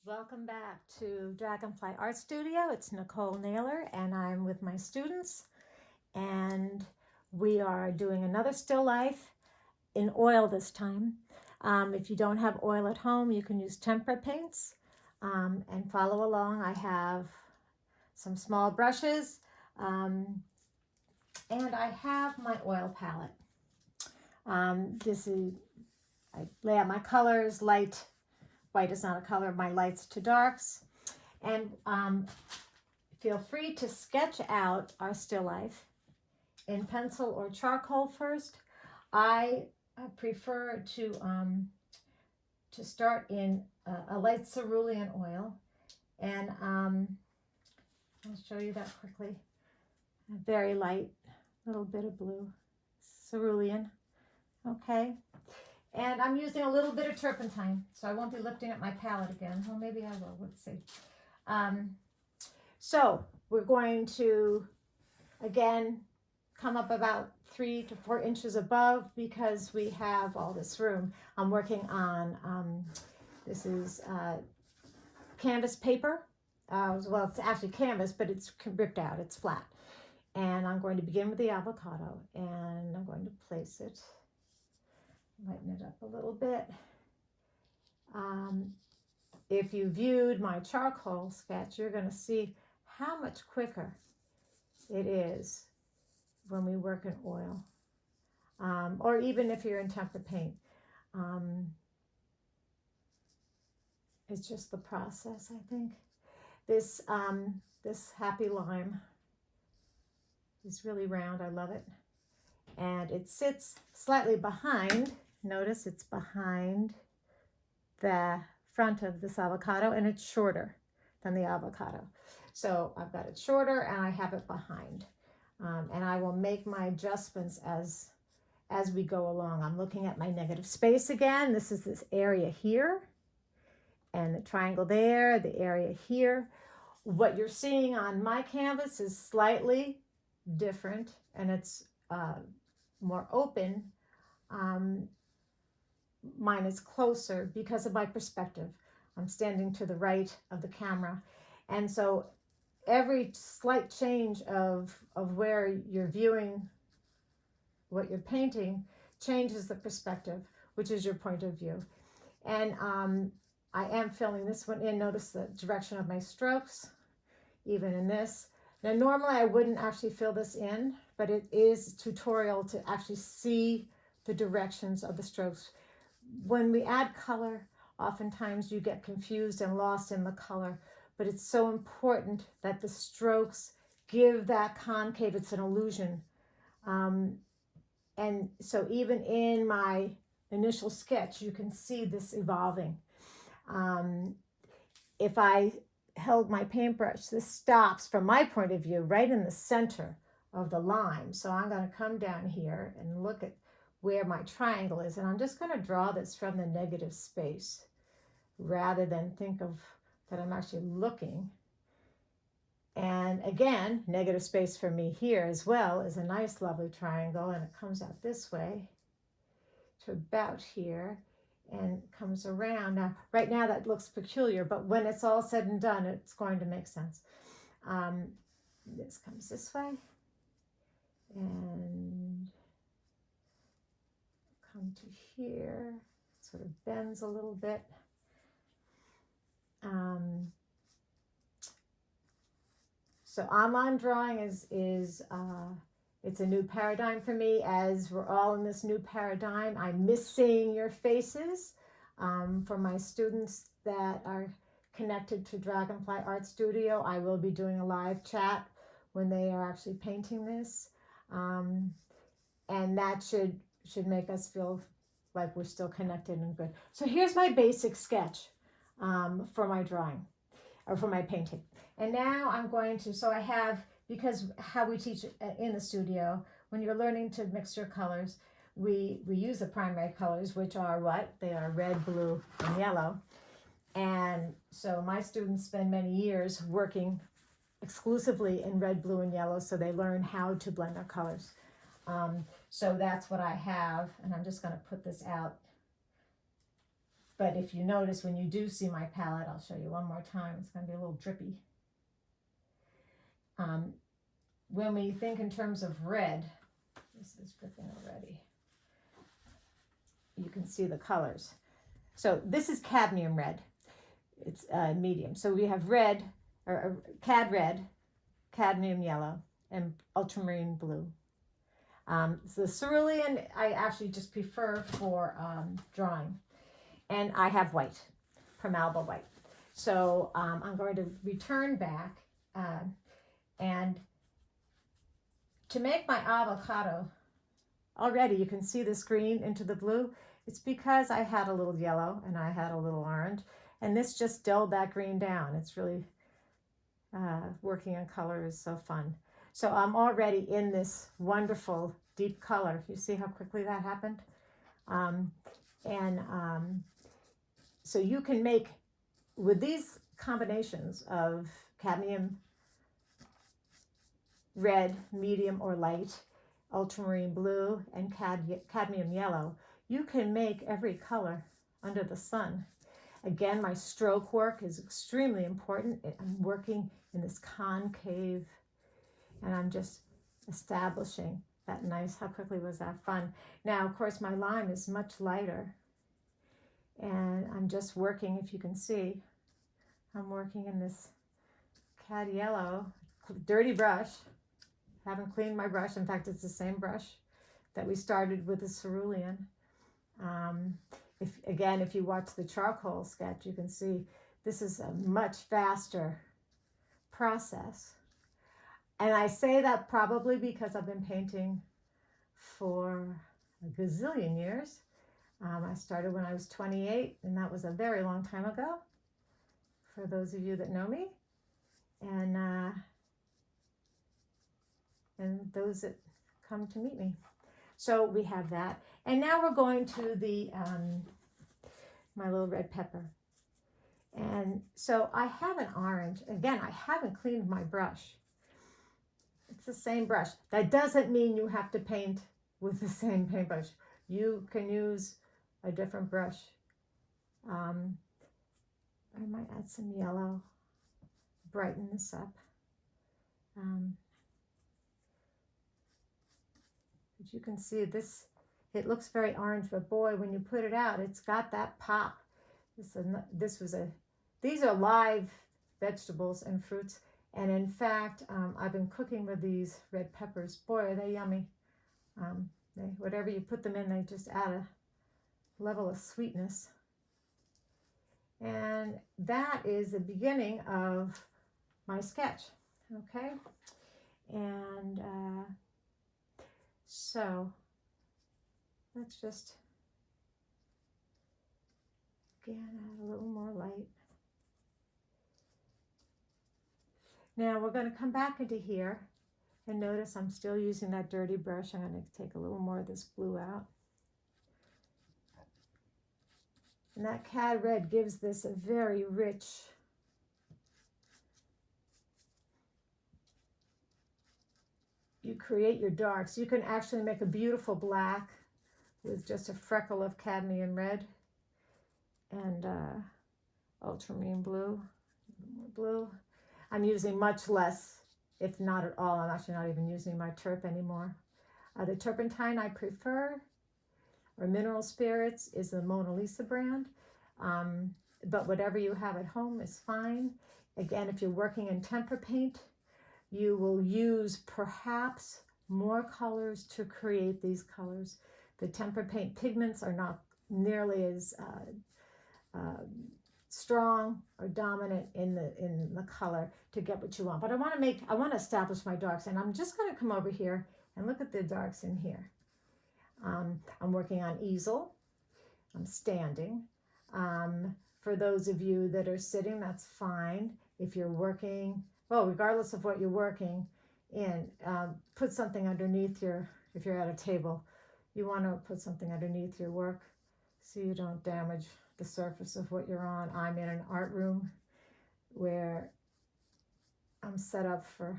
Welcome back to Dragonfly Art Studio. It's Nicole Naylor and I'm with my students, and we are doing another still life in oil this time. If you don't have oil at home, you can use tempera paints and follow along. I have some small brushes and I have my oil palette. I lay out my colors. White is not a color, my lights to darks. And feel free to sketch out our still life in pencil or charcoal first. I prefer to start in a light cerulean oil, and I'll show you that quickly. A very light, little bit of blue, cerulean. Okay, and I'm using a little bit of turpentine, so I won't be lifting up my palette again. Well, maybe I will. Let's see. So we're going to, again, come up about 3 to 4 inches above because we have all this room. I'm working on, this is canvas paper. Well, it's actually canvas, but it's ripped out, it's flat. And I'm going to begin with the avocado, and I'm going to place it, lighten it up a little bit. If you viewed my charcoal sketch, you're going to see how much quicker it is when we work in oil, or even if you're in tempera paint. It's just the process, I think. This happy lime is really round. I love it. And it sits slightly behind. Notice it's behind the front of this avocado, and it's shorter than the avocado. So I've got it shorter and I have it behind. And I will make my adjustments as we go along. I'm looking at my negative space again. This is this area here, and the triangle there, the area here. What you're seeing on my canvas is slightly different, and it's more open. Mine is closer because of my perspective. I'm standing to the right of the camera, and so every slight change of where you're viewing what you're painting changes the perspective, which is your point of view. And I am filling this one in. Notice the direction of my strokes, even in this. Now, normally I wouldn't actually fill this in, but it is tutorial to actually see the directions of the strokes. When we add color, oftentimes you get confused and lost in the color, but it's so important that the strokes give that concave. It's an illusion. And so even in my initial sketch, you can see this evolving. If I held my paintbrush, this stops, from my point of view, right in the center of the lime. So I'm going to come down here and look at where my triangle is, and I'm just going to draw this from the negative space rather than think of that I'm actually looking. And again, negative space for me here as well is a nice lovely triangle, and it comes out this way to about here and comes around. Now, right now that looks peculiar, but when it's all said and done, it's going to make sense. This comes this way and come to here, sort of bends a little bit. So online drawing is it's a new paradigm for me. As we're all in this new paradigm, I miss seeing your faces. For my students that are connected to Dragonfly Art Studio, I will be doing a live chat when they are actually painting this. And that should make us feel like we're still connected and good. So here's my basic sketch for my drawing, or for my painting. And now I'm going to, so I have, because how we teach in the studio, when you're learning to mix your colors, we use the primary colors, which are what? They are red, blue, and yellow. And so my students spend many years working exclusively in red, blue, and yellow, so they learn how to blend their colors. So that's what I have, and I'm just going to put this out But if you notice, when you do see my palette, I'll show you one more time, it's going to be a little drippy. When we think in terms of red, this is dripping already. You can see the colors. So this is cadmium red. It's medium. So we have red, or cad red, cadmium yellow, and ultramarine blue. So the cerulean I actually just prefer for drawing. And I have white, Primalba white. So I'm going to return back and to make my avocado, already you can see this green into the blue. It's because I had a little yellow and I had a little orange, and this just dulled that green down. It's really, working in color is so fun. So I'm already in this wonderful deep color. You see how quickly that happened? So you can make, with these combinations of cadmium red, medium or light, ultramarine blue, and cadmium yellow, you can make every color under the sun. Again, my stroke work is extremely important. I'm working in this concave, and I'm just establishing that nice, how quickly was that fun? Now, of course, my lime is much lighter, and I'm just working, if you can see, I'm working in this cad yellow, dirty brush. Haven't cleaned my brush. In fact, it's the same brush that we started with the cerulean. If you watch the charcoal sketch, you can see this is a much faster process. And I say that probably because I've been painting for a gazillion years. I started when I was 28, and that was a very long time ago, for those of you that know me. And those that come to meet me. So we have that. And now we're going to the my little red pepper. And so I have an orange. Again, I haven't cleaned my brush. It's the same brush. That doesn't mean you have to paint with the same paintbrush. You can use a different brush. I might add some yellow, brighten this up. But you can see this, it looks very orange, but boy, when you put it out, it's got that pop. These are live vegetables and fruits. And in fact, I've been cooking with these red peppers. Boy, are they yummy. Whatever you put them in, they just add a level of sweetness. And that is the beginning of my sketch, okay? And so let's just, again, add a little more light. Now we're going to come back into here, and notice I'm still using that dirty brush. I'm going to take a little more of this blue out. And that cad red gives this a very rich, you create your darks. You can actually make a beautiful black with just a freckle of cadmium red and ultramarine blue, more blue. I'm using much less, if not at all. I'm actually not even using my turp anymore. The turpentine I prefer, or mineral spirits, is the Mona Lisa brand. But whatever you have at home is fine. Again, if you're working in tempera paint, you will use perhaps more colors to create these colors. The tempera paint pigments are not nearly as strong or dominant in the color to get what you want. But I want to establish my darks, and I'm just going to come over here and look at the darks in here. I'm working on easel. I'm standing. For those of you that are sitting, that's fine. If you're working, well, regardless of what you're working in, put something underneath if you're at a table, you want to put something underneath your work so you don't damage the surface of what you're on. I'm in an art room where I'm set up for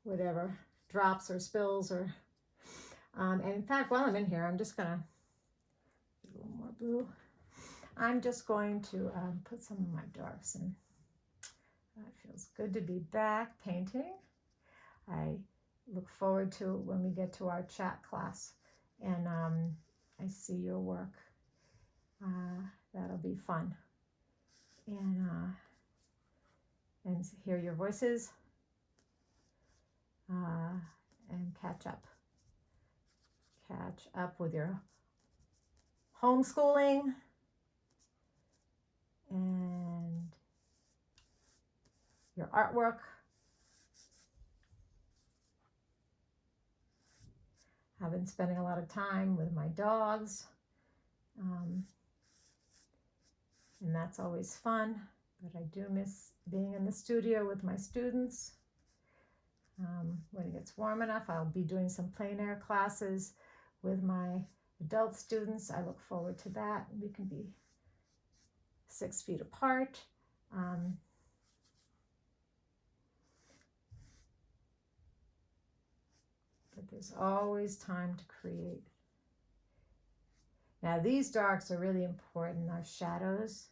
whatever, drops or spills or, and in fact, while I'm in here, I'm just gonna, a little more blue. I'm just going to put some of my darks in. It feels good to be back painting. I look forward to when we get to our chat class and I see your work. That'll be fun. And hear your voices and catch up with your homeschooling and your artwork. I've been spending a lot of time with my dogs, and that's always fun, but I do miss being in the studio with my students. When it gets warm enough, I'll be doing some plein air classes with my adult students. I look forward to that. We can be 6 feet apart. But there's always time to create. Now these darks are really important, our shadows.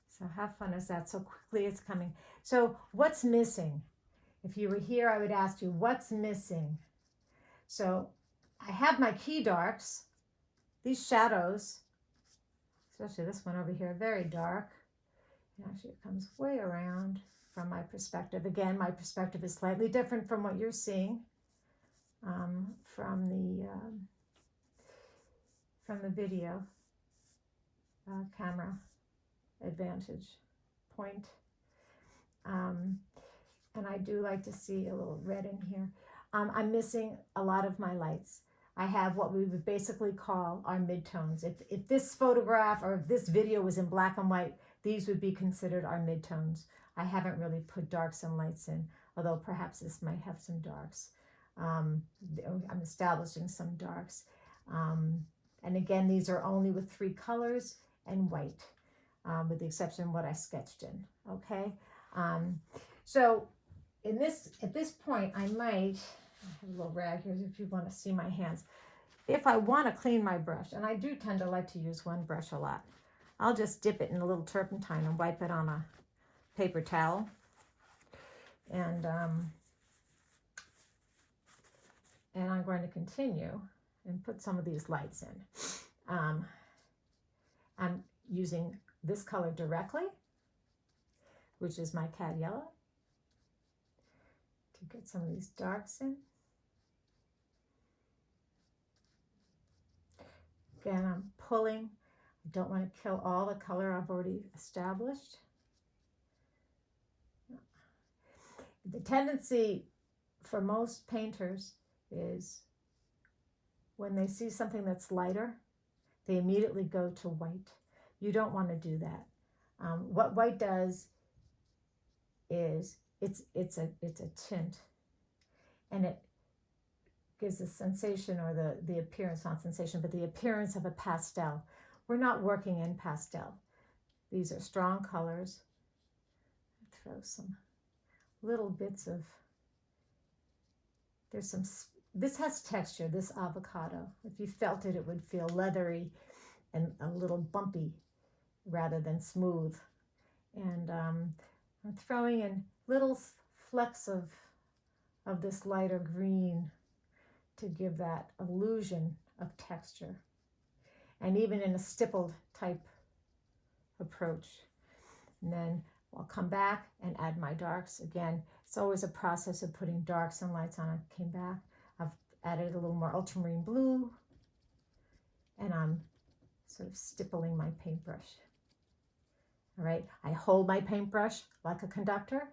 So how fun is that? So quickly it's coming. So what's missing? If you were here, I would ask you, what's missing? So I have my key darks. These shadows, especially this one over here, very dark. And actually it comes way around from my perspective. Again, my perspective is slightly different from what you're seeing from the video camera advantage point. And I do like to see a little red in here. I'm missing a lot of my lights. I have what we would basically call our midtones. If this photograph or if this video was in black and white, these would be considered our midtones. I haven't really put darks and lights in, although perhaps this might have some darks. I'm establishing some darks. And again, these are only with 3 colors and white, with the exception of what I sketched in, okay? So at this point, I might, I have a little rag here if you want to see my hands. If I want to clean my brush, and I do tend to like to use one brush a lot, I'll just dip it in a little turpentine and wipe it on a paper towel. And I'm going to continue and put some of these lights in. I'm using this color directly, which is my cad yellow, to get some of these darks in. Again, I'm pulling. I don't want to kill all the color I've already established. The tendency for most painters is when they see something that's lighter, they immediately go to white. You don't want to do that. What white does is it's a tint, and it gives the sensation or the appearance, not sensation, but the appearance of a pastel. We're not working in pastel. These are strong colors. Throw some little bits of, this has texture, this avocado. If you felt it, it would feel leathery and a little bumpy rather than smooth. And I'm throwing in little flecks of this lighter green to give that illusion of texture. And even in a stippled type approach. And then I'll come back and add my darks. Again, it's always a process of putting darks and lights on. I came back, I've added a little more ultramarine blue, and I'm sort of stippling my paintbrush. All right, I hold my paintbrush like a conductor.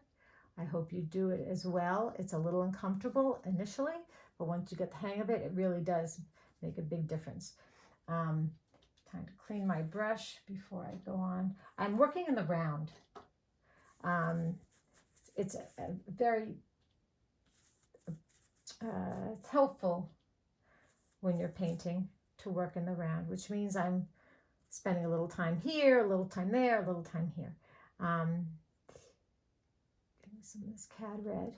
I hope you do it as well. It's a little uncomfortable initially, but once you get the hang of it, it really does make a big difference. Time to clean my brush before I go on. I'm working in the round. It's a very, it's helpful when you're painting to work in the round, which means I'm spending a little time here, a little time there, a little time here. Getting some of this cad red,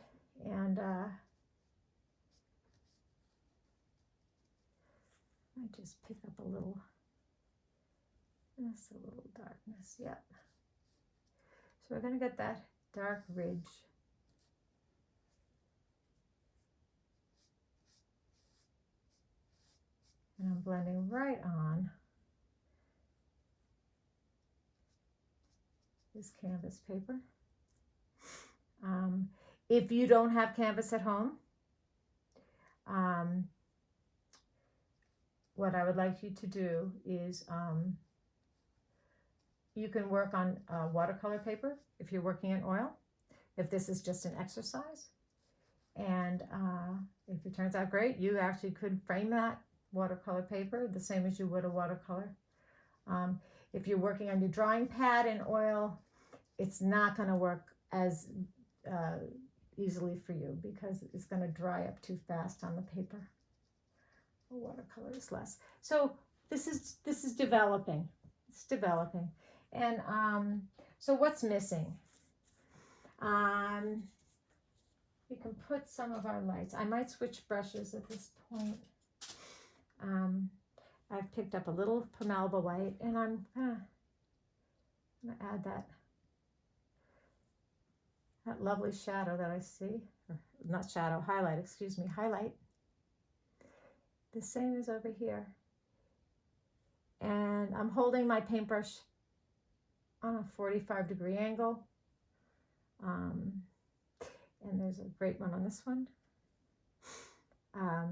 and might just pick up a little, just a little darkness, yep. So we're going to get that dark ridge. And I'm blending right on this canvas paper. If you don't have canvas at home, what I would like you to do is you can work on watercolor paper if you're working in oil, if this is just an exercise. And if it turns out great, you actually could frame that watercolor paper the same as you would a watercolor. If you're working on your drawing pad in oil, it's not going to work as easily for you because it's going to dry up too fast on the paper. Watercolor is less. So this is developing. It's developing. And so what's missing? We can put some of our lights. I might switch brushes at this point. I've picked up a little permeable white, and I'm gonna add that lovely shadow that I see, or not shadow, highlight, excuse me, highlight. The same as over here. And I'm holding my paintbrush on a 45-degree angle. And there's a great one on this one. A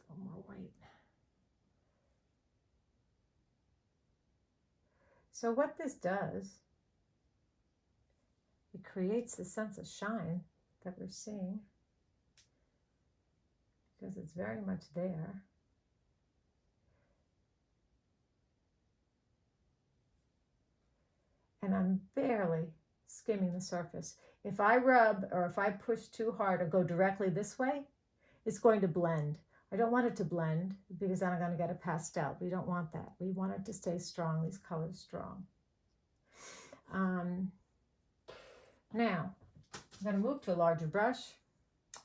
little more white. So what this does, it creates the sense of shine that we're seeing, because it's very much there. And I'm barely skimming the surface. If I rub or if I push too hard or go directly this way, it's going to blend. I don't want it to blend because then I'm going to get a pastel. We don't want that. We want it to stay strong, these colors strong. Now, I'm going to move to a larger brush.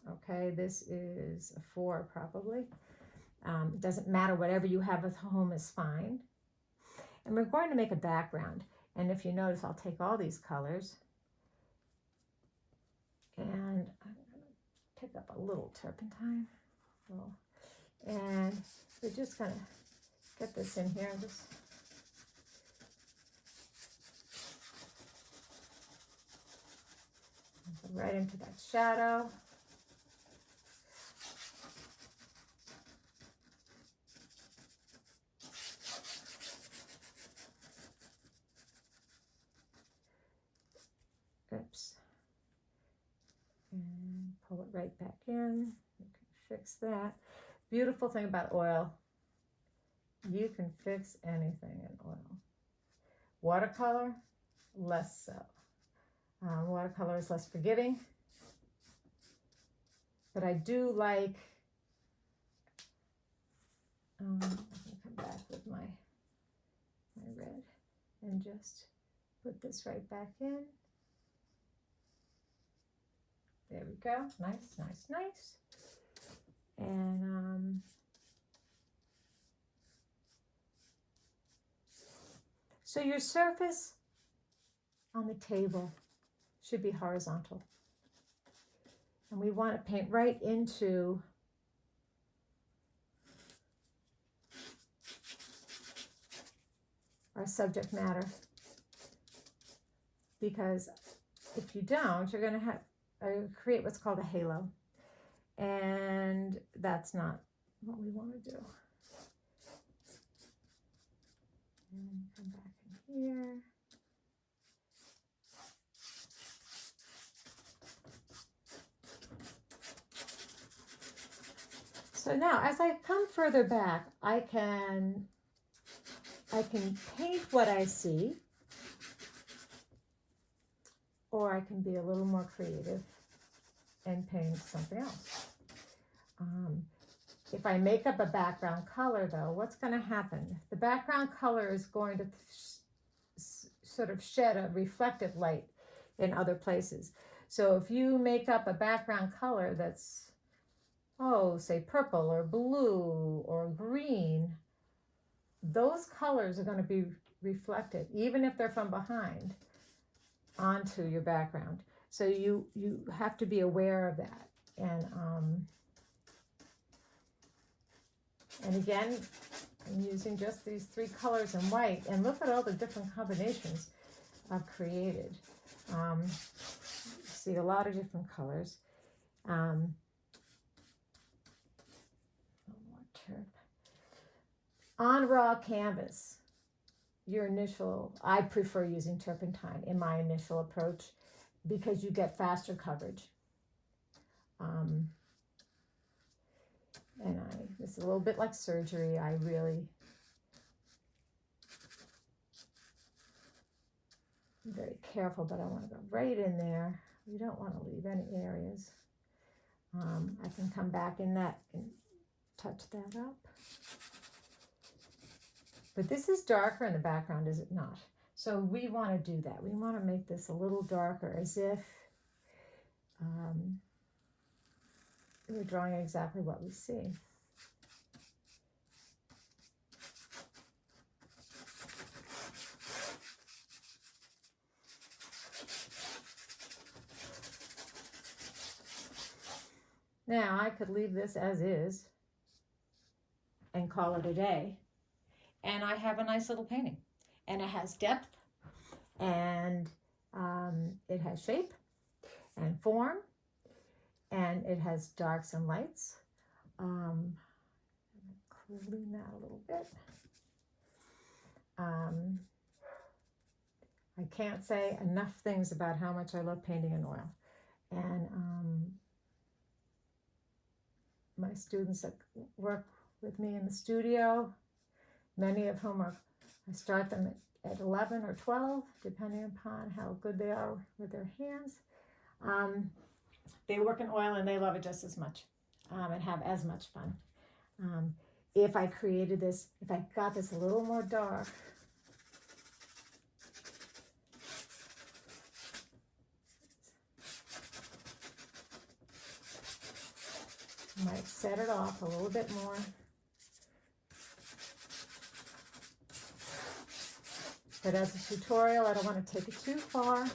Okay, this is a 4 probably. It doesn't matter, whatever you have at home is fine. And we're going to make a background. And if you notice, I'll take all these colors and I'm going to pick up a little turpentine. And we're just going to get this in here. Just go right into that shadow. Oops. And pull it right back in. You can fix that. Beautiful thing about oil, you can fix anything in oil. Watercolor, less so. Watercolor is less forgiving. But I do like, I'm going to come back with my red and just put this right back in. There we go. Nice, nice, nice. And so your surface on the table should be horizontal. And we want to paint right into our subject matter. Because if you don't, you're going to have create what's called a halo, and that's not what we want to do. And come back in here. So now, as I come further back, I can paint what I see, or I can be a little more creative and paint something else. If I make up a background color, though, what's going to happen? The background color is going to sort of shed a reflective light in other places. So if you make up a background color that's oh, say purple or blue or green, those colors are going to be reflected, even if they're from behind, onto your background. So you have to be aware of that. And again, I'm using just these 3 colors in white, and look at all the different combinations I've created. See a lot of different colors. One more turp. On raw canvas, I prefer using turpentine in my initial approach because you get faster coverage. And it's a little bit like surgery. I really am very careful, but I want to go right in there. We don't want to leave any areas. I can come back in that and touch that up. But this is darker in the background, is it not? So we want to do that. We want to make this a little darker, as if we're drawing exactly what we see. Now I could leave this as is and call it a day. And I have a nice little painting. And it has depth, and it has shape and form, and it has darks and lights. I'm clean that a little bit. I can't say enough things about how much I love painting in oil. And my students that work with me in the studio, many of whom I start them at 11 or 12, depending upon how good they are with their hands. They work in oil and they love it just as much and have as much fun. If I created this, if I got this a little more dark, I might set it off a little bit more. But as a tutorial, I don't want to take it too far.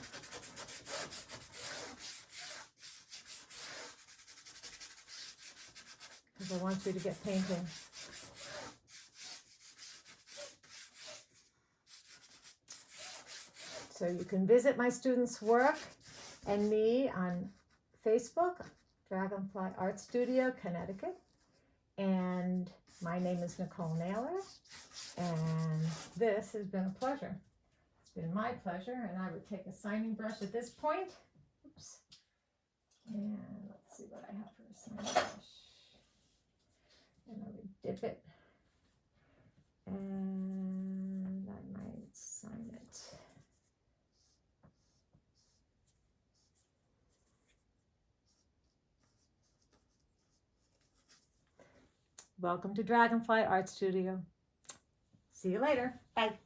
Because I want you to get painting. So you can visit my students' work and me on Facebook, Dragonfly Art Studio, Connecticut. And my name is Nicole Naylor. And this has been a pleasure. It's been my pleasure. And I would take a signing brush at this point. Oops. And let's see what I have for a signing brush. And I would dip it. And I might sign it. Welcome to Dragonfly Art Studio. See you later. Bye.